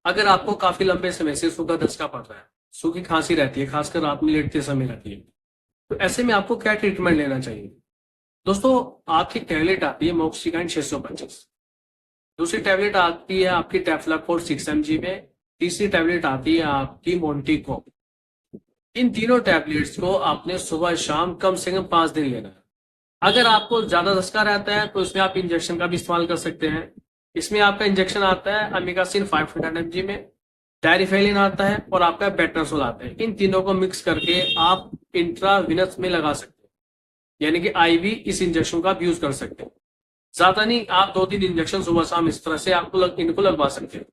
अगर आपको काफी लंबे समय से सूखा दस्त पड़ रहा है, सूखी खांसी रहती है, खासकर रात में लेटते समय रहती है, तो ऐसे में आपको क्या ट्रीटमेंट लेना चाहिए? दोस्तों, आपकी टैबलेट आती है मोक्सिकाइन 625। दूसरी टैबलेट आती है आपकी टेफ्लाकोर 6 mg में। तीसरी टैबलेट आती है आपकी मोन्टीको। इन तीनों टैबलेट्स को आपने सुबह शाम कम से कम 5 दिन लेना है। अगर आपको ज्यादा दस्ता रहता है तो इसमें आप इंजेक्शन का भी इस्तेमाल कर सकते हैं। इसमें आपका इंजेक्शन आता है अमिकासिन 500 mg में, डायरिफेलिन आता है और आपका बेट्रासोल आता है। इन तीनों को मिक्स करके आप इंट्राविनस में लगा सकते हैं, यानी कि आईवी इस इंजेक्शन का आप यूज कर सकते हैं। ज्यादा नहीं, आप 2-3 इंजेक्शन सुबह शाम इस तरह से इनको लगवा सकते हैं।